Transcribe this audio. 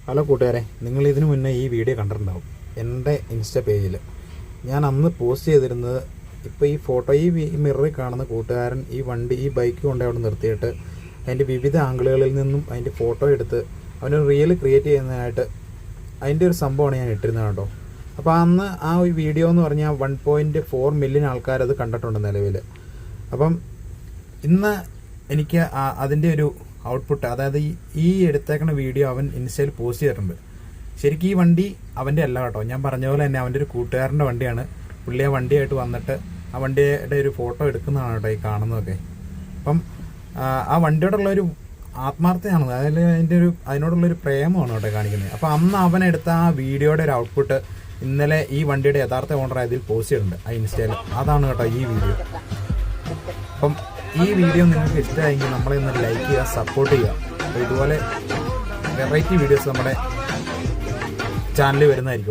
Hello കൂട്ടുകാരെ, നിങ്ങൾ ഇതിനു മുന്നേ ഈ വീഡിയോ കണ്ടിട്ടുണ്ടാവും എൻ്റെ ഇൻസ്റ്റ പേജിൽ. ഞാൻ അന്ന് പോസ്റ്റ് ചെയ്തിരുന്നത്, ഇപ്പോൾ ഈ ഫോട്ടോ ഈ മിററിൽ കാണുന്ന കൂട്ടുകാരൻ ഈ ബൈക്ക് കൊണ്ട് അവിടെ നിർത്തിയിട്ട് അതിൻ്റെ വിവിധ ആംഗിളുകളിൽ നിന്നും അതിൻ്റെ ഫോട്ടോ എടുത്ത് അവനൊരു റീൽ ക്രിയേറ്റ് ചെയ്യുന്നതായിട്ട് അതിൻ്റെ ഒരു സംഭവമാണ് ഞാൻ ഇട്ടിരുന്നത് കേട്ടോ. അപ്പോൾ അന്ന് ആ ഒരു വീഡിയോ എന്ന് പറഞ്ഞാൽ 1.4 മില്യൺ ആൾക്കാരത് കണ്ടിട്ടുണ്ട് നിലവിൽ. അപ്പം ഇന്ന് എനിക്ക് അതിൻ്റെ ഒരു ഔട്ട്പുട്ട്, അതായത് ഈ എടുത്തേക്കുന്ന വീഡിയോ അവൻ ഇൻസ്റ്റയിൽ പോസ്റ്റ് ചെയ്തിട്ടുണ്ട്. ശരിക്കും ഈ വണ്ടി അവൻ്റെ അല്ല കേട്ടോ. ഞാൻ പറഞ്ഞ പോലെ തന്നെ അവൻ്റെ ഒരു കൂട്ടുകാരൻ്റെ വണ്ടിയാണ്. പുള്ളി ആ വണ്ടിയായിട്ട് വന്നിട്ട് ആ വണ്ടിയുടെ ഒരു ഫോട്ടോ എടുക്കുന്നതാണ് കേട്ടോ ഈ കാണുന്നതൊക്കെ. അപ്പം ആ വണ്ടിയോടുള്ളൊരു ആത്മാർത്ഥതയാണ്, അതായത് അതിനോടുള്ളൊരു പ്രേമമാണ് കേട്ടോ കാണിക്കുന്നത്. അപ്പം അന്ന് അവനെടുത്ത ആ വീഡിയോയുടെ ഒരു ഔട്ട്പുട്ട് ഇന്നലെ ഈ വണ്ടിയുടെ യഥാർത്ഥ ഓണർ ഇതിൽ പോസ്റ്റ് ചെയ്തിട്ടുണ്ട് ആ ഇൻസ്റ്റയിൽ. അതാണ് കേട്ടോ ഈ വീഡിയോ. അപ്പം ഈ വീഡിയോ നിങ്ങൾക്ക് ഇഷ്ടമായെങ്കിൽ നമ്മളെ ഒന്ന് ലൈക്ക് ചെയ്യുക, സപ്പോർട്ട് ചെയ്യുക. അപ്പോൾ ഇതുപോലെ വെറൈറ്റി വീഡിയോസ് നമ്മുടെ ചാനലിൽ വരുന്നതായിരിക്കും.